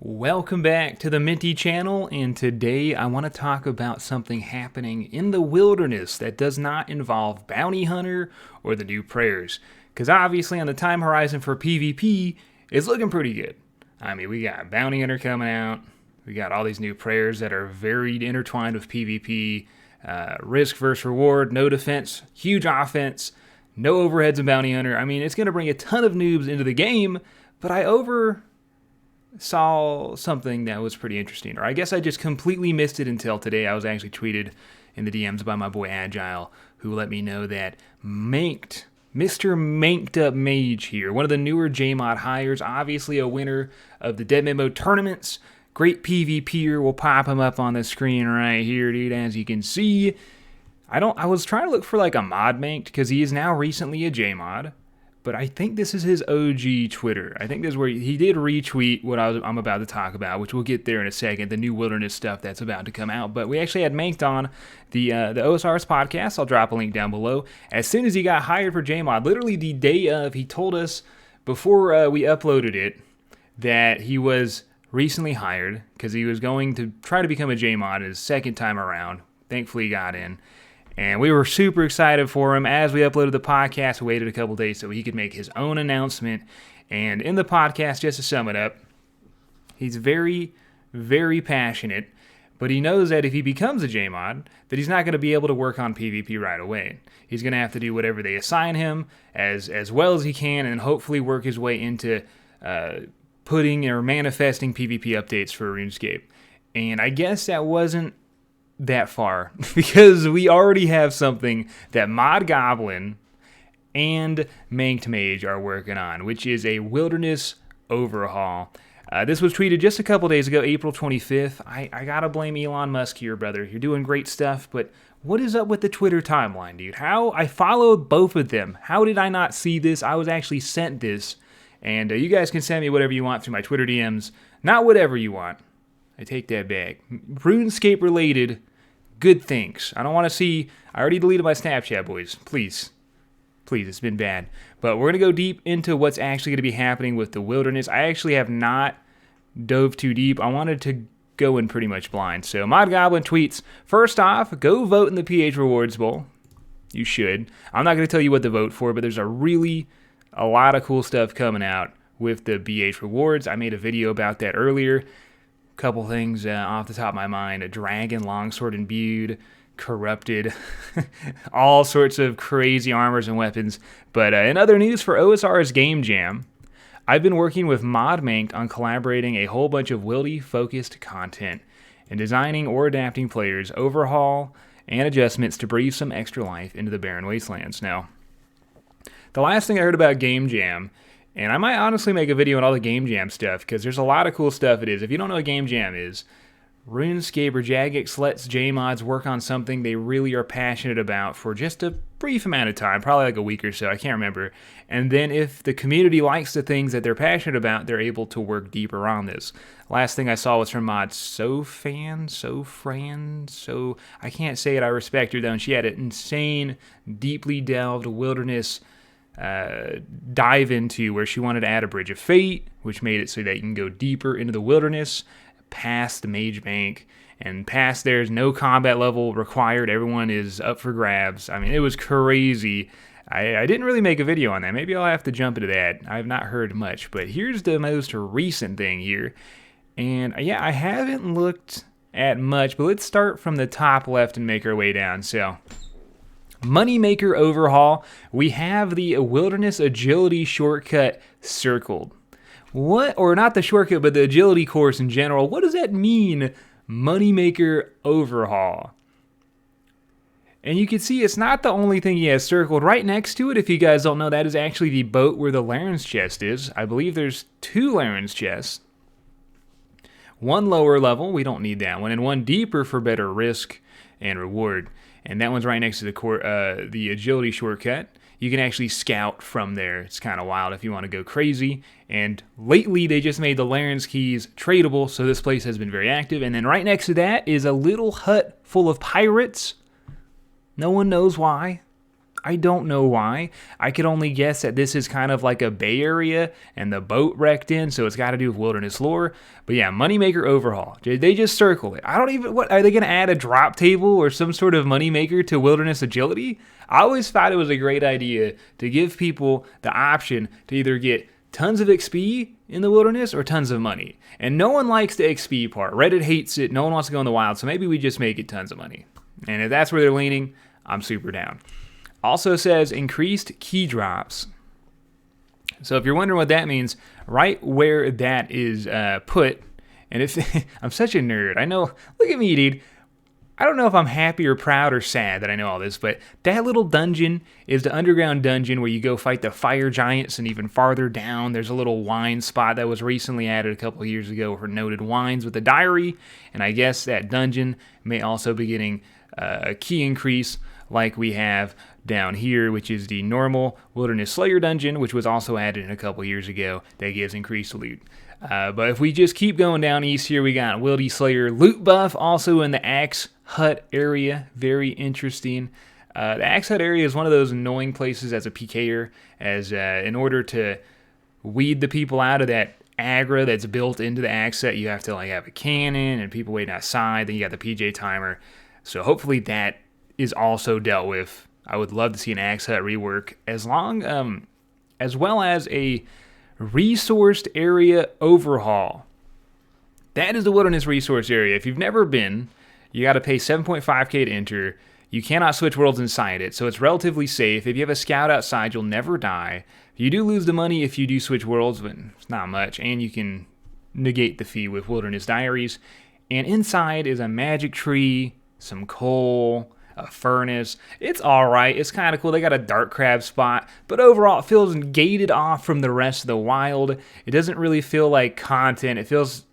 Welcome back to the Minty channel, and today I want to talk about something happening in the wilderness that does not involve Bounty Hunter or the new prayers. Because obviously on the time horizon for PvP, it's looking pretty good. I mean, we got Bounty Hunter coming out, we got all these new prayers that are very intertwined with PvP, risk versus reward, no defense, huge offense, no overheads in Bounty Hunter. I mean, it's going to bring a ton of noobs into the game, but I saw something that was pretty interesting, or I guess I just completely missed it until today. I was actually tweeted in the DMs by my boy Agile, who let me know that Manked, Mr. Manked Up Mage here, one of the newer JMod hires, obviously a winner of the Dead Memo tournaments, great PvPer. We'll pop him up on the screen right here, dude, as you can see. I was trying to look for like a mod Manked, because he is now recently a JMod. But I think this is his OG Twitter. I think this is where he did retweet what I'm about to talk about, which we'll get there in a second, the new wilderness stuff that's about to come out. But we actually had Manked on the OSR's podcast. I'll drop a link down below. As soon as he got hired for JMod, literally the day of, he told us before we uploaded it that he was recently hired because he was going to try to become a JMod his second time around. Thankfully, he got in. And we were super excited for him. As we uploaded the podcast, we waited a couple days so he could make his own announcement. And in the podcast, just to sum it up, he's very, very passionate, but he knows that if he becomes a JMod, that he's not going to be able to work on PvP right away. He's going to have to do whatever they assign him as well as he can, and hopefully work his way into putting or manifesting PvP updates for RuneScape. And I guess that wasn't that far, because we already have something that Mod Goblin and Manked Mage are working on, which is a wilderness overhaul. This was tweeted just a couple days ago, April 25th. I gotta blame Elon Musk here, brother. You're doing great stuff, but what is up with the Twitter timeline, dude? I followed both of them. How did I not see this? I was actually sent this, and you guys can send me whatever you want through my Twitter DMs. Not whatever you want. I take that back. RuneScape related good things. I don't want to see. I already deleted my Snapchat, boys. Please, it's been bad. But we're going to go deep into what's actually going to be happening with the wilderness. I actually have not dove too deep. I wanted to go in pretty much blind. So Mod Goblin tweets, first off, go vote in the PH Rewards Bowl. You should. I'm not going to tell you what to vote for, but there's a lot of cool stuff coming out with the BH Rewards. I made a video about that earlier. Couple things off the top of my mind: a dragon, longsword imbued, corrupted, all sorts of crazy armors and weapons. But in other news for OSR's Game Jam, I've been working with Mod Manked on collaborating a whole bunch of wildy focused content and designing or adapting players' overhaul and adjustments to breathe some extra life into the barren wastelands. Now, the last thing I heard about Game Jam, and I might honestly make a video on all the Game Jam stuff, because there's a lot of cool stuff it is. If you don't know what Game Jam is, RuneScape or Jagex lets JMods work on something they really are passionate about for just a brief amount of time, probably like a week or so, I can't remember. And then if the community likes the things that they're passionate about, they're able to work deeper on this. Last thing I saw was from mod Sofran, I can't say it, I respect her though, and she had an insane, deeply delved wilderness dive into where she wanted to add a Bridge of Fate, which made it so that you can go deeper into the wilderness, past the Mage Bank, and past there's no combat level required. Everyone is up for grabs. I mean, it was crazy. I didn't really make a video on that. Maybe I'll have to jump into that. I've not heard much, but here's the most recent thing here. And yeah, I haven't looked at much, but let's start from the top left and make our way down. So, Moneymaker Overhaul, we have the Wilderness Agility shortcut circled. What, or not the shortcut, but the agility course in general, what does that mean, Moneymaker Overhaul? And you can see it's not the only thing he has circled. Right next to it, if you guys don't know, that is actually the boat where the Laren's chest is. I believe there's 2 Laren's chests. One lower level, we don't need that one, and one deeper for better risk and reward. And that one's right next to the agility shortcut. You can actually scout from there. It's kind of wild if you want to go crazy. And lately, they just made the Laren's keys tradable, so this place has been very active. And then right next to that is a little hut full of pirates. No one knows why. I don't know why. I could only guess that this is kind of like a bay area and the boat wrecked in, so it's got to do with wilderness lore. But yeah, Moneymaker Overhaul. They just circle it. I don't even, what, are they going to add a drop table or some sort of moneymaker to wilderness agility? I always thought it was a great idea to give people the option to either get tons of XP in the wilderness or tons of money. And no one likes the XP part. Reddit hates it. No one wants to go in the wild, so maybe we just make it tons of money. And if that's where they're leaning, I'm super down. Also says increased key drops. So if you're wondering what that means, right where that is put, and if I'm such a nerd, I know, look at me, dude. I don't know if I'm happy or proud or sad that I know all this, but that little dungeon is the underground dungeon where you go fight the fire giants, and even farther down, there's a little wine spot that was recently added a couple of years ago for noted wines with a diary, and I guess that dungeon may also be getting a key increase like we have down here, which is the normal Wilderness Slayer dungeon, which was also added in a couple years ago, that gives increased loot. But if we just keep going down east here, we got Wildy Slayer loot buff, also in the Axe Hut area. Very interesting. The Axe Hut area is one of those annoying places as a PKer, as in order to weed the people out of that aggro that's built into the Axe Hut, you have to like have a cannon and people waiting outside, then you got the PJ timer. So hopefully that is also dealt with. I would love to see an Axe Hut rework, as well as a resourced area overhaul. That is the wilderness resource area. If you've never been, you got to pay 7.5k to enter. You cannot switch worlds inside it, so it's relatively safe. If you have a scout outside, you'll never die. You do lose the money if you do switch worlds, but it's not much, and you can negate the fee with Wilderness Diaries. And inside is a magic tree, some coal, a furnace. It's alright. It's kind of cool. They got a dark crab spot, but overall it feels gated off from the rest of the wild. It doesn't really feel like content. It feels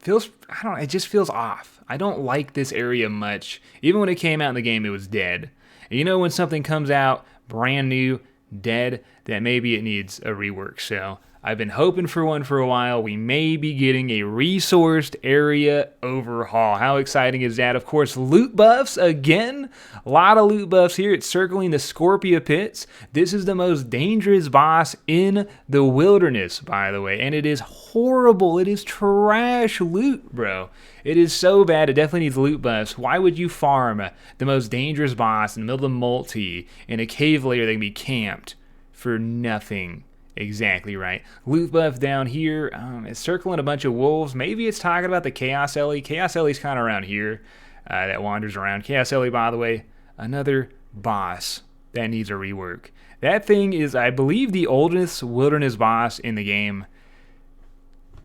I don't know, it just feels off. I don't like this area much. Even when it came out in the game, it was dead. And you know when something comes out brand new, dead, that maybe it needs a rework. So I've been hoping for one for a while. We may be getting a resourced area overhaul. How exciting is that? Of course, loot buffs again. A lot of loot buffs here. It's circling the Scorpia Pits. This is the most dangerous boss in the wilderness, by the way. And it is horrible. It is trash loot, bro. It is so bad. It definitely needs loot buffs. Why would you farm the most dangerous boss in the middle of the multi in a cave layer that can be camped for nothing? Exactly right. Loot buff down here. It's circling a bunch of wolves. Maybe it's talking about the Chaos Ellie. Chaos Ellie's kind of around here that wanders around. Chaos Ellie, by the way, another boss that needs a rework. That thing is, I believe, the oldest wilderness boss in the game.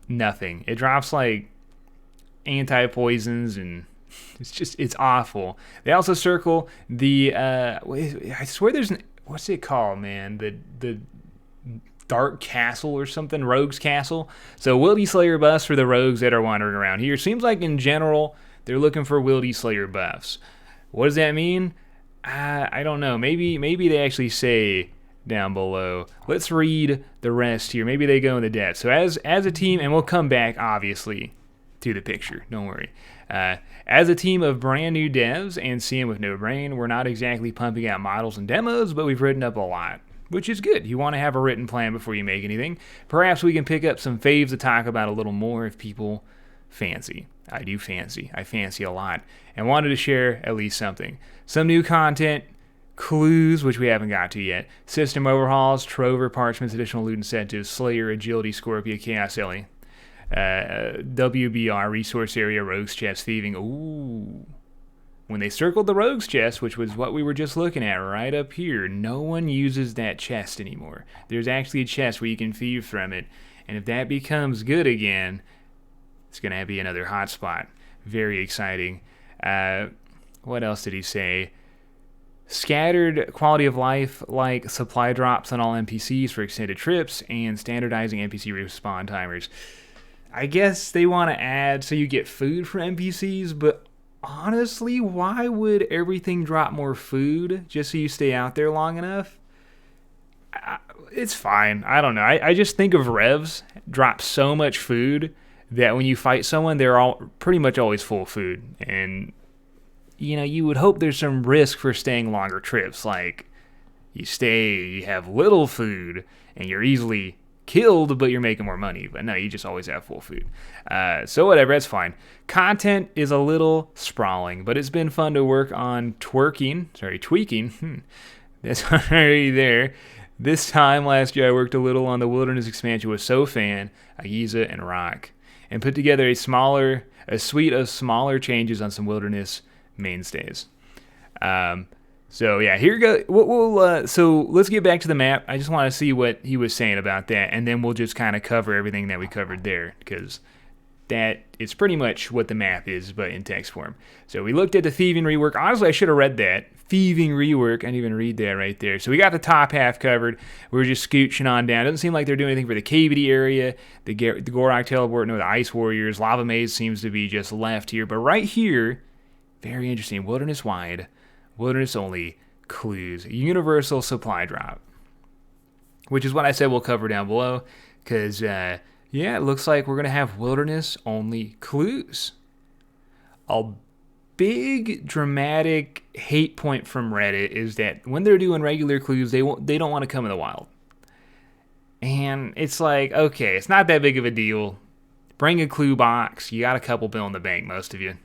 Nothing. It drops like anti-poisons and it's awful. They also circle the, I swear there's, what's it called, man? The Dark Castle or something, Rogue's Castle. So Wildy Slayer buffs for the rogues that are wandering around here. Seems like in general they're looking for Wildy Slayer buffs. What does that mean? I don't know. Maybe they actually say down below. Let's read the rest here. Maybe they go into depth. So as a team, and we'll come back obviously to the picture. Don't worry. As a team of brand new devs and CM with no brain, we're not exactly pumping out models and demos, but we've written up a lot, which is good. You want to have a written plan before you make anything. Perhaps we can pick up some faves to talk about a little more if people fancy. I do fancy. I fancy a lot. And wanted to share at least something. Some new content, clues, which we haven't got to yet, system overhauls, Trover, Parchments, additional loot incentives, Slayer, Agility, Scorpia, Chaos Ellie, WBR, Resource Area, Rogues Chest, Thieving. Ooh. When they circled the Rogues chest, which was what we were just looking at right up here, no one uses that chest anymore. There's actually a chest where you can thieve from it. And if that becomes good again, it's going to be another hotspot. Very exciting. What else did he say? Scattered quality of life, like supply drops on all NPCs for extended trips, and standardizing NPC respawn timers. I guess they want to add so you get food for NPCs, but honestly, why would everything drop more food just so you stay out there long enough? It's fine. I don't know. I just think of revs drop so much food that when you fight someone, they're all pretty much always full of food. And, you know, you would hope there's some risk for staying longer trips. Like, you stay, you have little food, and you're easily killed, but you're making more money. But no, you just always have full food. So whatever, that's fine. Content is a little sprawling, but it's been fun to work on tweaking. That's already there. This time last year, I worked a little on the Wilderness expansion with Sofan, Agiza, and Rock, and put together a suite of smaller changes on some Wilderness mainstays. So yeah, here we go. So let's get back to the map. I just want to see what he was saying about that, and then we'll just kind of cover everything that we covered there, because that is pretty much what the map is, but in text form. So we looked at the thieving rework. Honestly, I should have read that. Thieving rework. I didn't even read that right there. So we got the top half covered. We're just scooching on down. It doesn't seem like they're doing anything for the cavity area, the Gorok teleport, no, the Ice Warriors. Lava Maze seems to be just left here. But right here, very interesting. Wilderness wide. Wilderness only clues. Universal supply drop. Which is what I said we'll cover down below. Because, yeah, it looks like we're going to have wilderness only clues. A big dramatic hate point from Reddit is that when they're doing regular clues, they don't want to come in the wild. And it's like, okay, it's not that big of a deal. Bring a clue box. You got a couple bill in the bank, most of you.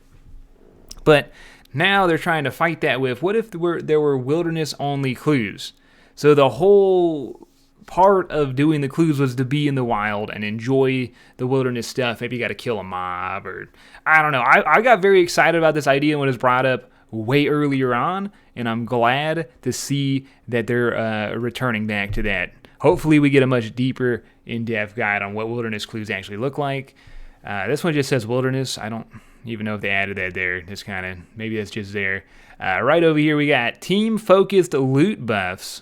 But now they're trying to fight that with, what if there were wilderness-only clues? So the whole part of doing the clues was to be in the wild and enjoy the wilderness stuff. Maybe you got to kill a mob, or I don't know. I got very excited about this idea when it was brought up way earlier on, and I'm glad to see that they're returning back to that. Hopefully we get a much deeper, in-depth guide on what wilderness clues actually look like. This one just says wilderness. I don't even know if they added that there. It's kind of, maybe that's just there. Right over here we got team-focused loot buffs.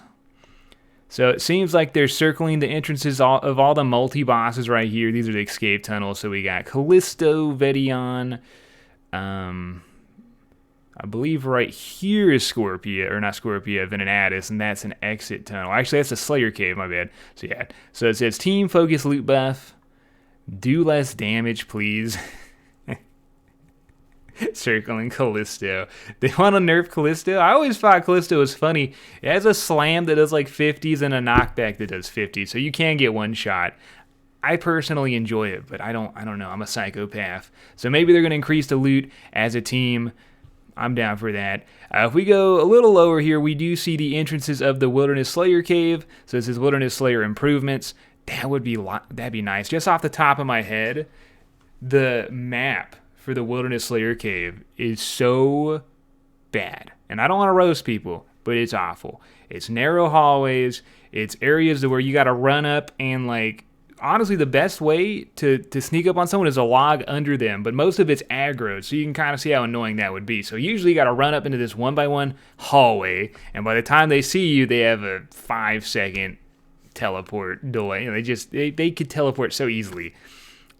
So it seems like they're circling the entrances of all the multi-bosses right here. These are the escape tunnels. So we got Callisto, Vedion. I believe right here is Scorpia, or not Scorpia, Venenatis, and that's an exit tunnel. Actually, that's a Slayer Cave, my bad. So yeah, so it says team-focused loot buff. Do less damage, please. Circling Callisto. They want to nerf Callisto? I always thought Callisto was funny. It has a slam that does like 50s and a knockback that does 50s, so you can get one shot. I personally enjoy it, but I don't know. I'm a psychopath. So maybe they're going to increase the loot as a team. I'm down for that. If we go a little lower here, we do see the entrances of the Wilderness Slayer Cave. So this is Wilderness Slayer improvements. That'd be nice. Just off the top of my head, the map for the Wilderness Slayer Cave is so bad. And I don't want to roast people, but it's awful. It's narrow hallways. It's areas where you got to run up and, like, honestly, the best way to sneak up on someone is to log under them, but most of it's aggroed, so you can kind of see how annoying that would be. So usually you got to run up into this one-by-one hallway, and by the time they see you, they have a 5-second teleport delay. You know, they could teleport so easily.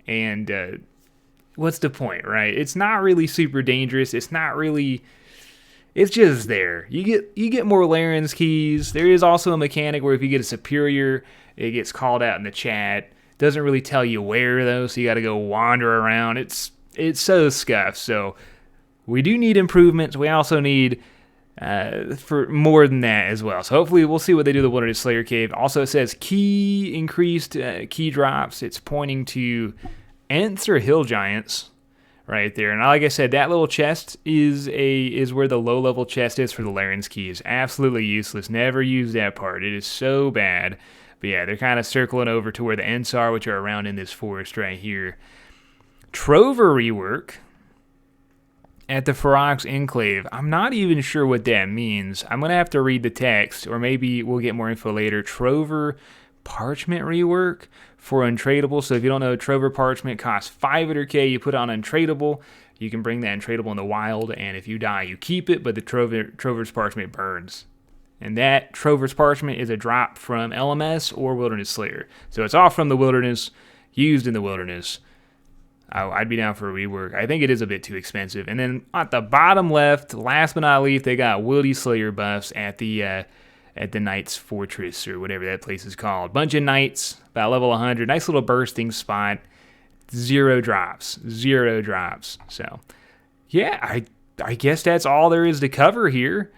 And what's the point, right? It's not really super dangerous. It's just there. You get more Laren's keys. There is also a mechanic where if you get a superior, it gets called out in the chat. Doesn't really tell you where though, so you got to go wander around. It's so scuffed. So we do need improvements. We also need for more than that as well. So hopefully we'll see what they do to the Wilderness Slayer Cave. Also it says increased key drops. It's pointing to Ents or Hill Giants right there. And like I said, that little chest is where the low level chest is for the Laren's keys. Absolutely useless. Never use that part. It is so bad. But yeah, they're kind of circling over to where the Ents are, which are around in this forest right here. Trover rework at the Ferox Enclave. I'm not even sure what that means. I'm going to have to read the text, or maybe we'll get more info later. Trover Parchment rework for Untradable. So if you don't know, Trover Parchment costs 500k. You put it on Untradable. You can bring that Untradable in the wild, and if you die, you keep it, but the Trover's Parchment burns. And that Trover's Parchment is a drop from LMS or Wilderness Slayer. So it's all from the Wilderness, used in the Wilderness. I'd be down for a rework. I think it is a bit too expensive. And then at the bottom left, last but not least, they got Wildy Slayer buffs at the Knight's Fortress, or whatever that place is called. Bunch of Knights, about level 100. Nice little bursting spot. Zero drops. So, yeah, I guess that's all there is to cover here.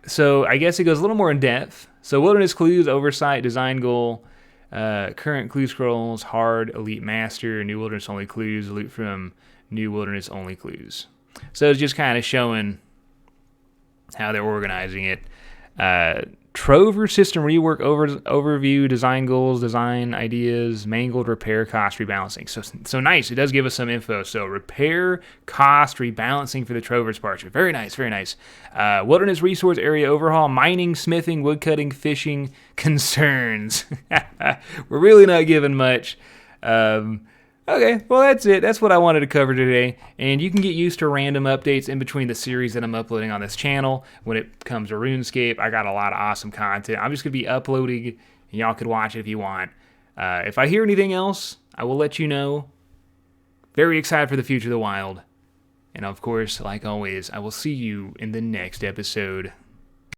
So I guess it goes a little more in depth. So wilderness clues, oversight, design goal, current clue scrolls, hard, elite master, new wilderness only clues, loot from new wilderness only clues. So it's just kind of showing how they're organizing it. Trover system rework overview, design goals, design ideas, mangled repair cost rebalancing. So nice. It does give us some info. So repair cost rebalancing for the Trover's Parchment. Very nice, very nice. Wilderness resource area overhaul, mining, smithing, woodcutting, fishing concerns. We're really not given much. Okay, well, that's it. That's what I wanted to cover today. And you can get used to random updates in between the series that I'm uploading on this channel. When it comes to RuneScape, I got a lot of awesome content. I'm just going to be uploading, and y'all could watch it if you want. If I hear anything else, I will let you know. Very excited for the future of the wild. And of course, like always, I will see you in the next episode.